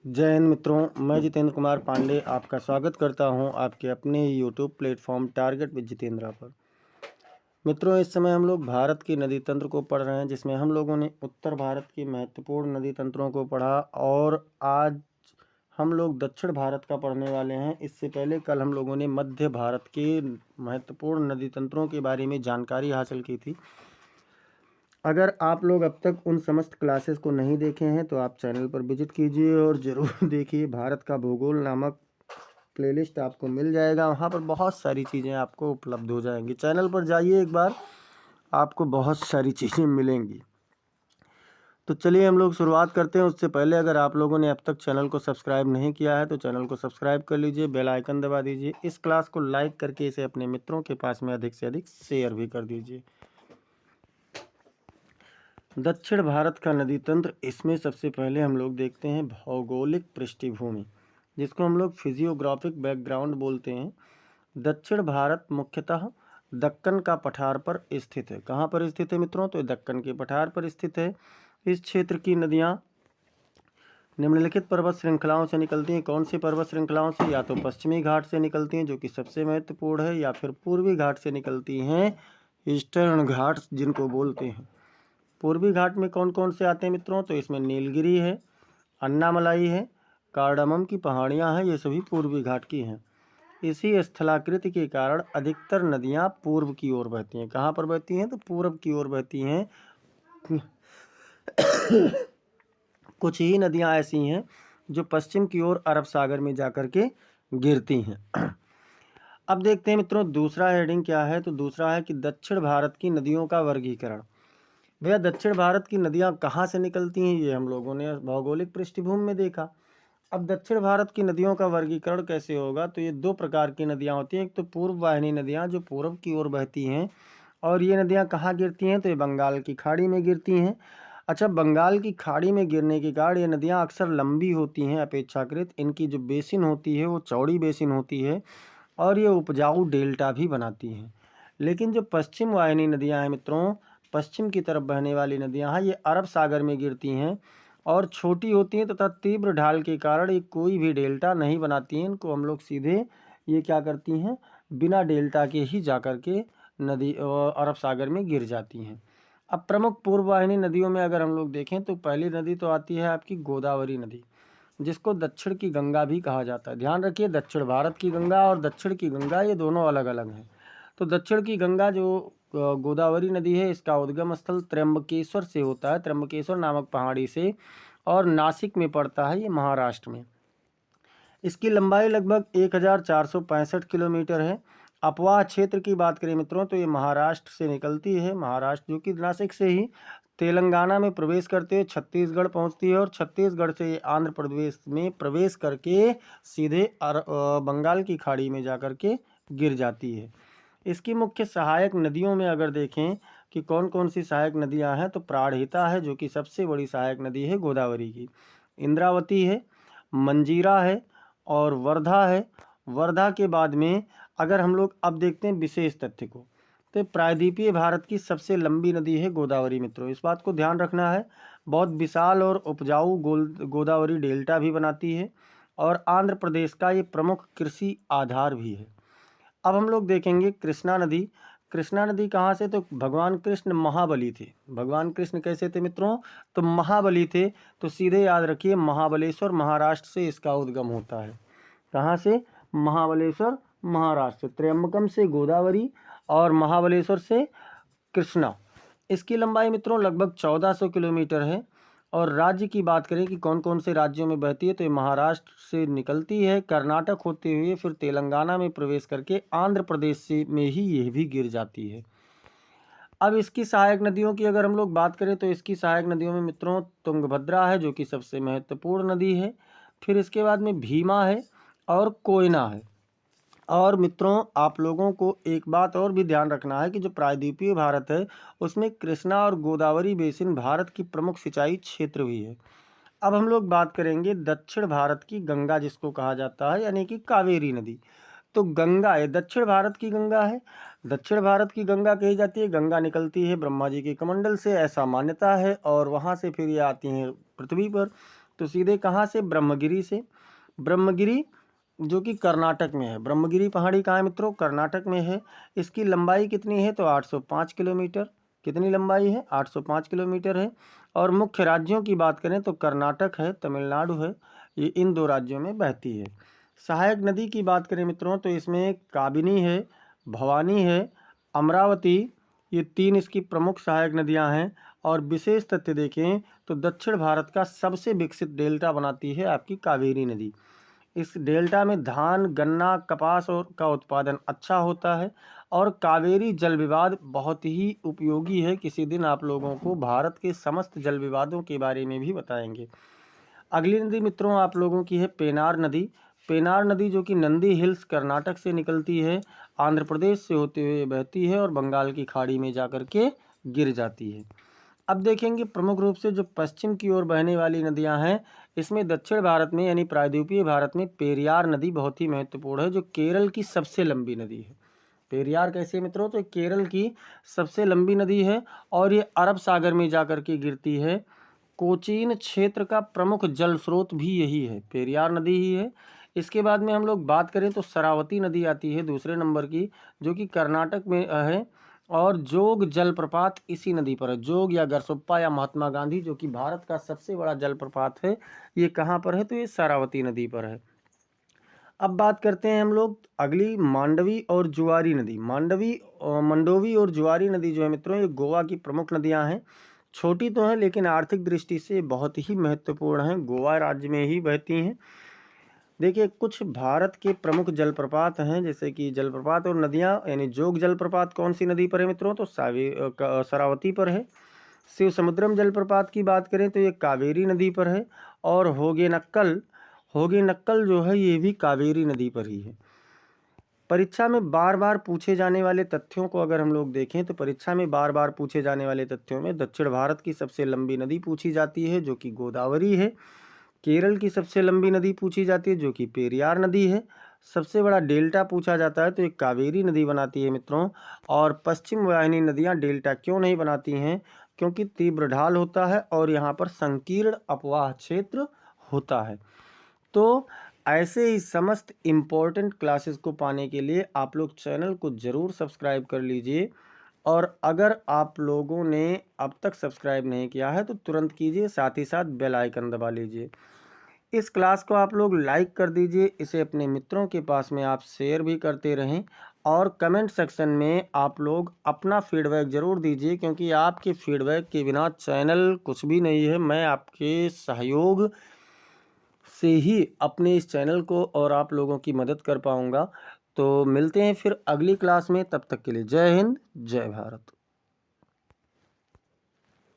जय हिंद मित्रों, मैं जितेंद्र कुमार पांडे आपका स्वागत करता हूं आपके अपने YouTube platform target with Jeetendra पर। मित्रों, इस समय हम लोग भारत की नदी तंत्र को पढ़ रहे हैं, जिसमें हम लोगों ने उत्तर भारत की महत्वपूर्ण नदी तंत्रों को पढ़ा और आज हम लोग दक्षिण भारत का पढ़ने वाले हैं। इससे पहले कल हम लोगों ने मध्य भारत के महत्वपूर्ण नदी तंत्रों के बारे में जानकारी हासिल की थी। अगर आप लोग अब तक उन समस्त क्लासेस को नहीं देखे हैं तो आप चैनल पर विजिट कीजिए और ज़रूर देखिए। भारत का भूगोल नामक प्लेलिस्ट आपको मिल जाएगा, वहाँ पर बहुत सारी चीज़ें आपको उपलब्ध हो जाएंगी। चैनल पर जाइए एक बार, आपको बहुत सारी चीज़ें मिलेंगी। तो चलिए हम लोग शुरुआत करते हैं। उससे पहले अगर आप लोगों ने अब तक चैनल को सब्सक्राइब नहीं किया है तो चैनल को सब्सक्राइब कर लीजिए, बेल आइकन दबा दीजिए। इस क्लास को लाइक करके इसे अपने मित्रों के पास में अधिक से अधिक शेयर भी कर दीजिए। दक्षिण भारत का नदी तंत्र, इसमें सबसे पहले हम लोग देखते हैं भौगोलिक पृष्ठभूमि, जिसको हम लोग फिजियोग्राफिक बैकग्राउंड बोलते हैं। दक्षिण भारत मुख्यतः दक्कन का पठार पर स्थित है। कहाँ पर स्थित है मित्रों? तो दक्कन के पठार पर स्थित है। इस क्षेत्र की नदियाँ निम्नलिखित पर्वत श्रृंखलाओं से निकलती हैं। कौन सी पर्वत श्रृंखलाओं से? या तो पश्चिमी घाट से निकलती हैं, जो कि सबसे महत्वपूर्ण है, या फिर पूर्वी घाट से निकलती हैं, ईस्टर्न घाट जिनको बोलते हैं। पूर्वी घाट में कौन कौन से आते हैं मित्रों? तो इसमें नीलगिरी है, अन्नामलाई है, कार्डमम की पहाड़ियाँ हैं, ये सभी पूर्वी घाट की हैं। इसी स्थलाकृति के कारण अधिकतर नदियाँ पूर्व की ओर बहती हैं। कहाँ पर बहती हैं? तो पूर्व की ओर बहती हैं। कुछ ही नदियाँ ऐसी हैं जो पश्चिम की ओर अरब सागर में जाकर के गिरती हैं। अब देखते हैं मित्रों दूसरा हेडिंग क्या है। तो दूसरा है कि दक्षिण भारत की नदियों का वर्गीकरण। भैया, दक्षिण भारत की नदियाँ कहाँ से निकलती हैं, ये हम लोगों ने भौगोलिक पृष्ठभूमि में देखा। अब दक्षिण भारत की नदियों का वर्गीकरण कैसे होगा? तो ये दो प्रकार की नदियाँ होती हैं। एक तो पूर्व वाहिनी नदियाँ जो पूर्व की ओर बहती हैं, और ये नदियाँ कहाँ गिरती हैं? तो ये बंगाल की खाड़ी में गिरती हैं। अच्छा, बंगाल की खाड़ी में गिरने के कारण ये नदियाँ अक्सर लंबी होती हैं अपेक्षाकृत। इनकी जो बेसिन होती है वो चौड़ी बेसिन होती है और ये उपजाऊ डेल्टा भी बनाती हैं। लेकिन जो पश्चिम वाहिनी नदियाँ हैं मित्रों, पश्चिम की तरफ बहने वाली नदियाँ हैं, ये अरब सागर में गिरती हैं और छोटी होती हैं तथा तीव्र ढाल के कारण ये कोई भी डेल्टा नहीं बनाती हैं। इनको हम लोग सीधे ये क्या करती हैं, बिना डेल्टा के ही जाकर के नदी अरब सागर में गिर जाती हैं। अब प्रमुख पूर्व वाहिनी नदियों में अगर हम लोग देखें तो पहली नदी तो आती है आपकी गोदावरी नदी, जिसको दक्षिण की गंगा भी कहा जाता है। ध्यान रखिए, दक्षिण भारत की गंगा और दक्षिण की गंगा ये दोनों अलग अलग हैं। तो दक्षिण की गंगा जो गोदावरी नदी है, इसका उद्गम स्थल त्र्यंबकेश्वर से होता है, त्र्यंबकेश्वर नामक पहाड़ी से, और नासिक में पड़ता है, ये महाराष्ट्र में। इसकी लंबाई लगभग 1465 किलोमीटर है। अपवाह क्षेत्र की बात करें मित्रों तो ये महाराष्ट्र से निकलती है, महाराष्ट्र जो कि नासिक से ही तेलंगाना में प्रवेश करते हुए छत्तीसगढ़ पहुंचती है और छत्तीसगढ़ से ये आंध्र प्रदेश में प्रवेश करके सीधे बंगाल की खाड़ी में जाकर के गिर जाती है। इसकी मुख्य सहायक नदियों में अगर देखें कि कौन कौन सी सहायक नदियां हैं, तो प्राणहिता है जो कि सबसे बड़ी सहायक नदी है गोदावरी की, इंद्रावती है, मंजीरा है और वर्धा है। वर्धा के बाद में अगर हम लोग अब देखते हैं विशेष तथ्य को, तो प्रायद्वीपीय भारत की सबसे लंबी नदी है गोदावरी मित्रों, इस बात को ध्यान रखना है। बहुत विशाल और उपजाऊ गोदावरी डेल्टा भी बनाती है और आंध्र प्रदेश का ये प्रमुख कृषि आधार भी है। अब हम लोग देखेंगे कृष्णा नदी। कृष्णा नदी कहाँ से? तो भगवान कृष्ण महाबली थे। भगवान कृष्ण कैसे थे मित्रों? तो महाबली थे। तो सीधे याद रखिए, महाबलेश्वर महाराष्ट्र से इसका उद्गम होता है। कहाँ से? महाबलेश्वर महाराष्ट्र से। त्र्यंबकम से गोदावरी और महाबलेश्वर से कृष्णा। इसकी लंबाई मित्रों लगभग 1400 किलोमीटर है। और राज्य की बात करें कि कौन कौन से राज्यों में बहती है, तो ये महाराष्ट्र से निकलती है, कर्नाटक होते हुए फिर तेलंगाना में प्रवेश करके आंध्र प्रदेश से में ही ये भी गिर जाती है। अब इसकी सहायक नदियों की अगर हम लोग बात करें तो इसकी सहायक नदियों में मित्रों तुंगभद्रा है जो कि सबसे महत्वपूर्ण नदी है, फिर इसके बाद में भीमा है और कोयना है। और मित्रों आप लोगों को एक बात और भी ध्यान रखना है कि जो प्रायद्वीपीय भारत है उसमें कृष्णा और गोदावरी बेसिन भारत की प्रमुख सिंचाई क्षेत्र भी है। अब हम लोग बात करेंगे दक्षिण भारत की गंगा, जिसको कहा जाता है यानी कि कावेरी नदी। तो गंगा है, दक्षिण भारत की गंगा है, दक्षिण भारत की गंगा कही जाती है। गंगा निकलती है ब्रह्मा जी के कमंडल से, ऐसा मान्यता है, और वहाँ से फिर ये आती हैं पृथ्वी पर। तो सीधे कहाँ से, ब्रह्मगिरी से। ब्रह्मगिरी जो कि कर्नाटक में है। ब्रह्मगिरी पहाड़ी कहाँ है मित्रों, कर्नाटक में है। इसकी लंबाई कितनी है, तो 805 किलोमीटर। कितनी लंबाई है, 805 किलोमीटर है। और मुख्य राज्यों की बात करें तो कर्नाटक है, तमिलनाडु है, ये इन 2 राज्यों में बहती है। सहायक नदी की बात करें मित्रों तो इसमें काबिनी है, भवानी है, अमरावती, ये 3 इसकी प्रमुख सहायक नदियां हैं। और विशेष तथ्य देखें तो दक्षिण भारत का सबसे विकसित डेल्टा बनाती है आपकी कावेरी नदी। इस डेल्टा में धान, गन्ना, कपास और का उत्पादन अच्छा होता है। और कावेरी जल विवाद बहुत ही उपयोगी है। किसी दिन आप लोगों को भारत के समस्त जल विवादों के बारे में भी बताएंगे। अगली नदी मित्रों आप लोगों की है पेनार नदी। पेनार नदी जो कि नंदी हिल्स कर्नाटक से निकलती है, आंध्र प्रदेश से होते हुए बहती है और बंगाल की खाड़ी में जाकर के गिर जाती है। अब देखेंगे प्रमुख रूप से जो पश्चिम की ओर बहने वाली नदियां हैं, इसमें दक्षिण भारत में यानी प्रायद्वीपीय भारत में पेरियार नदी बहुत ही महत्वपूर्ण है, जो केरल की सबसे लंबी नदी है। पेरियार कैसे मित्रों, तो केरल की सबसे लंबी नदी है और ये अरब सागर में जाकर के गिरती है। कोचीन क्षेत्र का प्रमुख जल स्रोत भी यही है, पेरियार नदी ही है। इसके बाद में हम लोग बात करें तो शरावती नदी आती है दूसरे नंबर की, जो कि कर्नाटक में है। और जोग जलप्रपात इसी नदी पर है। जोग या गरसुप्पा या महात्मा गांधी जो कि भारत का सबसे बड़ा जलप्रपात है, ये कहाँ पर है, तो ये शरावती नदी पर है। अब बात करते हैं हम लोग अगली मांडवी और जुआरी नदी। मंडोवी और जुआरी नदी जो है मित्रों, ये गोवा की प्रमुख नदियां हैं। छोटी तो हैं लेकिन आर्थिक दृष्टि से बहुत ही महत्वपूर्ण हैं, गोवा राज्य में ही बहती हैं। देखिए कुछ भारत के प्रमुख जलप्रपात हैं, जैसे कि जलप्रपात और नदियां, यानी जोग जलप्रपात कौन सी नदी पर है मित्रों, तो शरावती पर है। शिव समुद्रम जलप्रपात की बात करें तो ये कावेरी नदी पर है। और होगेनक्कल जो है ये भी कावेरी नदी पर ही है। परीक्षा में बार बार पूछे जाने वाले तथ्यों को अगर हम लोग देखें तो परीक्षा में बार बार पूछे जाने वाले तथ्यों में दक्षिण भारत की सबसे लंबी नदी पूछी जाती है जो कि गोदावरी है। केरल की सबसे लंबी नदी पूछी जाती है जो कि पेरियार नदी है। सबसे बड़ा डेल्टा पूछा जाता है तो एक कावेरी नदी बनाती है मित्रों। और पश्चिम वाहिनी नदियां डेल्टा क्यों नहीं बनाती हैं, क्योंकि तीव्र ढाल होता है और यहाँ पर संकीर्ण अपवाह क्षेत्र होता है। तो ऐसे ही समस्त इम्पोर्टेंट क्लासेस को पाने के लिए आप लोग चैनल को ज़रूर सब्सक्राइब कर लीजिए। और अगर आप लोगों ने अब तक सब्सक्राइब नहीं किया है तो तुरंत कीजिए, साथ ही साथ बेल आइकन दबा लीजिए। इस क्लास को आप लोग लाइक कर दीजिए, इसे अपने मित्रों के पास में आप शेयर भी करते रहें। और कमेंट सेक्शन में आप लोग अपना फीडबैक ज़रूर दीजिए, क्योंकि आपके फीडबैक के बिना चैनल कुछ भी नहीं है। मैं आपके सहयोग से ही अपने इस चैनल को और आप लोगों की मदद कर पाऊँगा। तो मिलते हैं फिर अगली क्लास में, तब तक के लिए जय हिंद, जय भारत।